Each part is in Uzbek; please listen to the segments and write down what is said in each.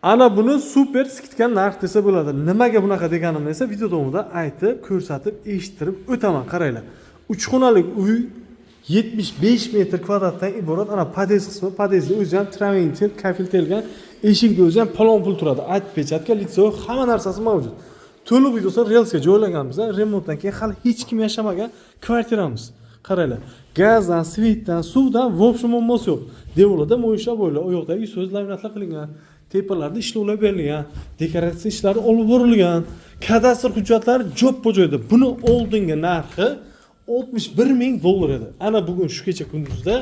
Ana buni super skidga narx desa bo'ladi. Nimaga bunaqa deganimni esa video davomida aytib, ko'rsatib, eshittirib o'taman. Qaranglar. 3 xonalik uy 75 metr kvadratdan iborat. Ana podez qismi, podezda o'zi ham traventil, kafiltelgan, eshikda o'zi ham palon-pul turadi. Ayt pechatka, litso, hamma narsasi mavjud. To'liq videosi relsga joylaganmiz. Remontdan keyin hali hech kim yashamagan kvartiramiz. Qaranglar. Gazdan, svetdan, suvdan vobshe muammosi yo'q. Devorlarda mo'ysha bo'ylar, u yoqdagi so'z laminatlar qilingan. Tepalarda ishlovlar berilgan, dekoratsiya ishlari olib borilgan, kadastr hujjatlari jo'p joyda. Buni oldingi narxi $61,000 edi. Ana bugun shu kecha kunduzda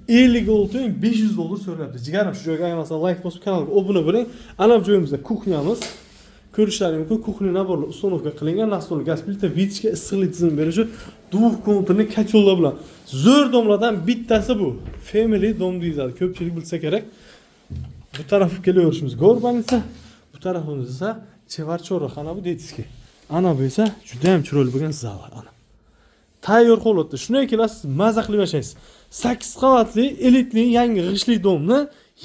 $56,500 so'rayapti. Jigarim shu joyga aytmasa like bosib kanalga obuna bo'ling. Ana bu joyimizda kuxnyamiz. Ko'rishlaringiz mumkin, kuxnya naborli uстановка qilingan, настольный gaz plita, vitishga issiqlik tizimi berishi, двухконтурный kotellar bilan. Zo'r domlardan bittasi bu. Family dom deyiladi. Ko'pchilik bilsa kerak. Bu tarafga kelaverishimiz gorbanitsa, bu tarafimiz esa chevarchora xona bu detskiy. Ana bu esa juda ham chiroyli bo'lgan zallar ana. Tayyor holatda shunday kelasiz, maza qilib yashaysiz. 8 qavatli elitli yangi g'ishli domni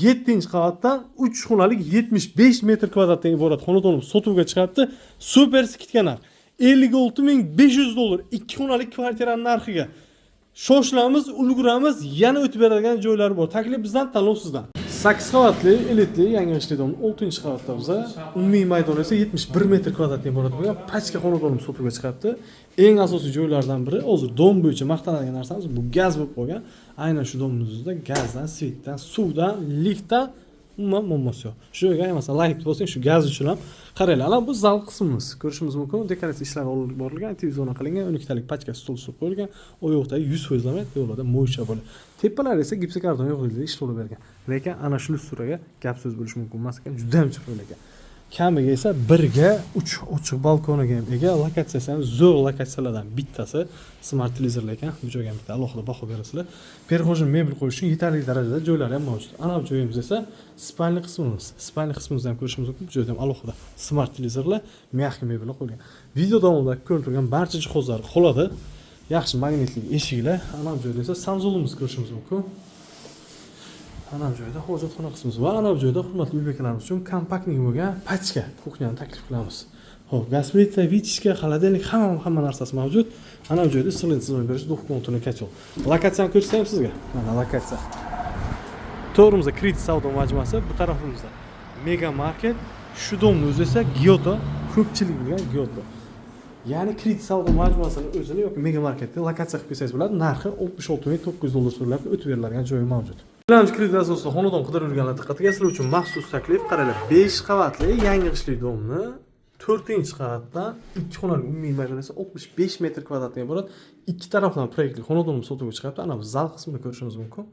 7-qavatdan 3 xonalik 75 metr kvadratdan iborat xonadon sotuvga chiqaribdi. Super skidga narx $56,500 2 xonalik kvartiraning narxiga. Shoshilamiz, ulguramiz, yana o'tib beradigan joylar bor. Taklif bizdan, tanlov sizdan. 8 qavatli elitli yangi g'ishli dom 6-qavatda biza umumiy maydon esa 71 metr kvadratdan iborat bo'lgan pachka xonadonimiz sotuvga chiqibdi. Eng asosiy joylardan biri hozir dom bo'yicha maqtanadigan narsamiz bu gaz bo'lib qolgan. Aynan shu domimizda gazdan, svetdan, suvdan, liftdan umuman muammosi yo'q. Shu yerga masalan like bosing, shu gaz uchun ham qaranglar. Ana bu zal qismimiz. Ko'rishimiz mumkin. Dekoratsiya ishlari olib borilgan, televizor qilingan, 12 talik pachka stol surib qo'yilgan. O yoqda 100% laminat, yo'lda mo'ysha bo'ladi. Tepalari esa gipsokarton yo'qligida ishlovlar bergan. Lekin ana shu suraga gap so'z bo'lish mumkin emas ekan, juda ham chiroyli ekan. Kamiga esa 1 ga 3 ochiq balkoniga ham ega. Lokatsiyasi ham zo'r lokatsiyalardan bittasi. Smart televizorlar ekan. Bu joyga ham bitta alohida baho berasizlar. Perxojin mebel qo'yish uchun yetarli darajada joylari ham mavjud. Ana bu joyimiz esa spalni qismimiz. Spalni qismimizni ham ko'rishimiz mumkin. Bu joyda ham alohida smart televizorlar, mягкий mebellar qo'yilgan. Video davomida ko'rib turgan barcha jihozlar qoladi. Yaxshi magnitli eshiklar. Ana bu joyda esa Samsungimizni ko'rishimiz mumkin. Ana bu joyda hojatxona qismimiz va ana bu joyda hurmatli uy bekalarimiz uchun kompaktli bo'lgan pachka kuxnyani taklif qilamiz. Xo'p, gaz plita, vitishka, xoladelnik hamma narsasi mavjud. Ana bu joyda issiqlik tizimi berish двухконтурный котел. Lokatsiyani ko'rsataymi sizga? Mana lokatsiya. To'g'rimizda Kredit savdo majmuasi, bu tarafimizda Mega Market, shu domni o'zi esa Gyoto, ko'pchilik bilgan Gyoto. Ya'ni Kredit savdo majmuasining o'zini yoki Mega Marketda lokatsiya qilib kelsangiz bo'ladi. Narxi $66,900 so'ralib o'tib beriladigan joyi mavjud. Bilamchi kredit asosida xonadon qidirib yurganlar diqqatiga sizlar uchun maxsus taklif. Qaranglar, 5 qavatli yangi g'ishli domni 4-qavatdan 2 xonalik umumiy maydon esa 65 metr kvadratdan iborat 2 tarafdan proyektli xonadonimiz sotuvga chiqyapti. Ana bu zal qismini ko'rishingiz mumkin.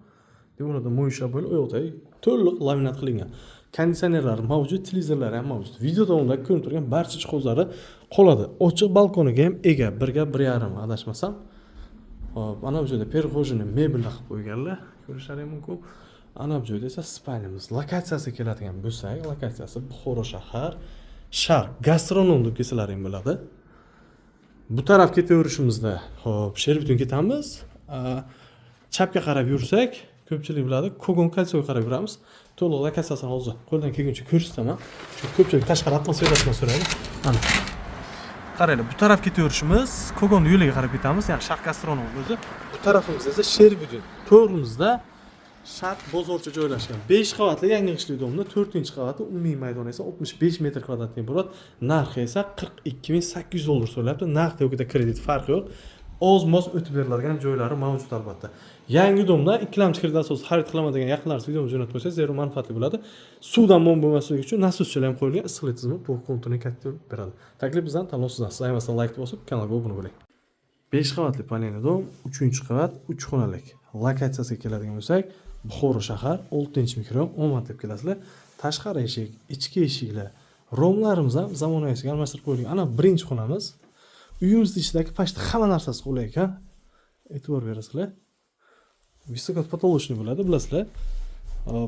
Devorlarda mo'ysha bo'lib, u yoqda to'liq laminat qilingan. Konditsionerlari mavjud, televizorlari ham mavjud. Video davomida ko'rib turgan barcha jihozlari qoladi. Ochiq balkoniga ham ega, 1 ga 1,5 adashmasam. Hop, ana bu joyda perxojini mebellar qilib qo'yganlar. Ko'rishlaringiz mumkin. Ana bu joyda esa spalnimiz. Lokatsiyasi keladigan bo'lsak, lokatsiyasi Buxoro shahar, Sharq gastronom deb kelsalaring bo'ladi. Bu taraf ketaverishimizda, hop, Sherbutun ketamiz. Chapga qarab yursak, ko'pchilik biladi, Kogon kalsiyoga qarab yuramiz. To'liq lokatsiyasini hozir qo'ldan kelguncha ko'rsataman. Chunki ko'pchilik tashqari atmosferasini so'raydi. Ana. Qaranglar, bu taraf ketaverishimiz, Kogon yo'liga qarab ketamiz, ya'ni Sharq gastronom o'zi. Bu tarafimizda esa Sherbutun. To'g'rimizda Sharq bozorcha joylashgan. 5 qavatli yangi g'ishli domni 4-qavati, umumiy maydoni esa 65 metr kvadratdan iborat. Narxi esa $42,800 so'raladi. Narxda yo'qida kredit farqi yo'q. Oz-moz o'tib beriladigan joylari mavjud albatta. Yangi domda ikkilamchi kredit asosida xarid qilaman degan yaqinlaringiz videomizni jo'natib qo'ysangiz, zero manfaatli bo'ladi. Suvdan mom bo'lmasligi uchun nasoschlar ham qo'yilgan, issiqlik tizimi двухконтурный котел beradi. Taklif bizdan, tanlov sizdan. Siz aymasan like bosib, kanalga obuna bo'ling. 5 qavatli panelli dom, 3-qavat, 3 xonalik. Lokatsiyasiga keladigan bo'lsak, Buxoro shahar, 6-mikron, omad deb kelasizlar. Tashqari eshik, ichki eshiklar, romlarimiz ham zamonaviyga almashtirib qo'yilgan. Ana birinchi xonamiz. Uyimizning ichidagi pashta hamma narsasi qulay ekan. E'tibor berasizlar. Visokot potolochniy bo'ladi, bilasizlar.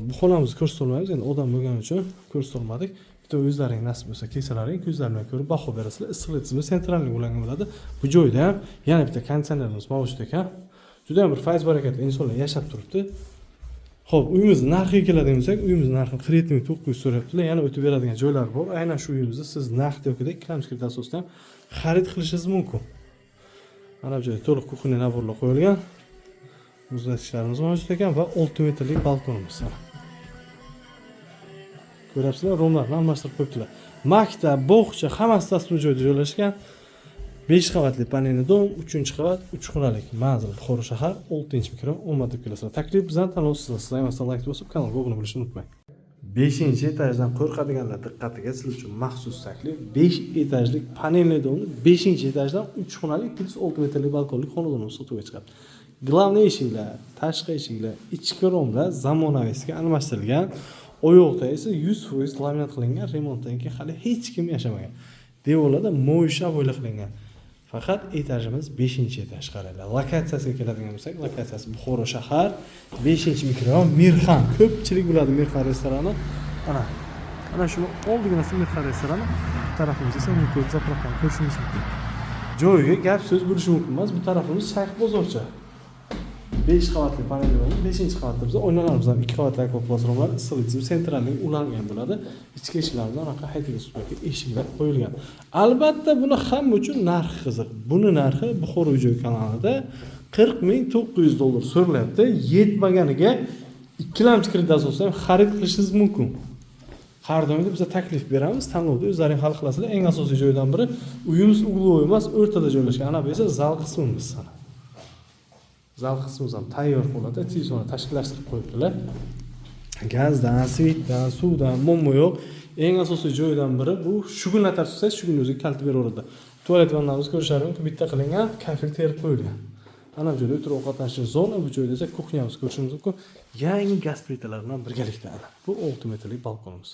Bu xonamizni ko'rsatolmaymiz, endi odam bo'lgani uchun ko'rsatolmadik. Bitta o'zlaring nasib bo'lsa, kelsalaring ko'zlar bilan ko'rib baho berasizlar. Issiqlik tizimi sentralniy ulangan bo'ladi. Bu joyda ham yana bitta konditsionerimiz mavjud ekan. Juda ham bir fayz barakatli insonlar yashab turibdi. Xo'p, uyimizni narxiga keladigan bo'lsak, uyimizni narxi 47.900 so'rayaptilar. Yana o'tib beradigan joylari bor. Aynan shu uyimizni siz narx yo'qida ikkilamchi kredit asosida ham xarid qilishingiz mumkin. Mana bu joyda to'liq kuxniy naborlar qo'yilgan. Muzlatgichlarimiz mavjud ekan va 6 metrlik balkonimiz. Ko'ryapsizlar, romlarni almashtirib qo'yibdilar. Maktab, bog'cha hammasi dastur joyda joylashgan. 5 qavatli panelli dom, 3-qavat, 3 xonalik manzil, Buxoro shahar, 6-mikron, o'rmatib kelasizlar. Taklif bizdan tanlovsiz. Sizlar esa like bosib, kanalga obuna bo'lishni unutmang. 5-etajdan qo'rqadiganlar diqqatiga sizlar uchun maxsus taklif. 5 etajlik panelli domni 5-etajdan 3 xonalik plus 6 metrlik balkonli xonadonimiz sotuvga chiqadi. Glavniy eshiklar, tashqi eshiklar, ichki romlar zamonaviyga almashtirilgan. Oyoqda esa 100% laminat qilingan, remontdan keyin hali hech kim yashamagan. Devorlarda mo'ysha bo'yla qilingan. Faqat etajimiz 5-etaj qaranglar. Lokatsiyasiga keladigan bo'lsak, lokatsiyasi Buxoro shahar, 5-mikron, Mirxan. Ko'pchilik biladi Mirxan restorani. Ana shu oldiginasi Mirxan restorani. Tarafimizda esa Nuko'l zapravkani ko'rishingiz mumkin. Joyiga gap so'z bo'lishi mumkin emas. Bu tarafimiz Shayx bozorcha. 5 qavatli panelli bo'lib, 5-qavatda biz oynalarimiz ham 2 qavatli akvaplazmalar, issiqlik sentralning ulangan bo'ladi. Ichki eshiklarida anaqa haytiga supaga eshiklar qo'yilgan. Albatta buni hamma uchun narxi qiziq. Buni narxi Buxoro uy-joy kanalida $40.900 so'ralyapti. Yetmaganiga ikkilamchi kredit asosida xarid qilishingiz mumkin. Har doim biz taklif beramiz, tanlovda o'zlaring hal qilasizlar. Eng asosiy joydan biri uyimiz uglovoy emas, o'rtada joylashgan. Ana bu esa zal qismimiz sana. Zal qismimiz ham tayyor bo'ladi. Televizorni tashkillashtirib qo'yibdilar. Gazdan, svetdan, suvdan muammo yo'q. Eng asosiy joydan biri bu shugunlatar tutsangiz, shugun o'ziga kalit beraveradi. Tualet vannamiz ko'rishlarim mumkin, bitta qilingan, kafel terib qo'yilgan. Ana bu joyda o'tirib ovqatlanish zona, bu joyda esa kuxnyamiz ko'rishingiz mumkin. Yangi gaz plitalar bilan birgalikda ana. Bu 6 metrlik balkonimiz.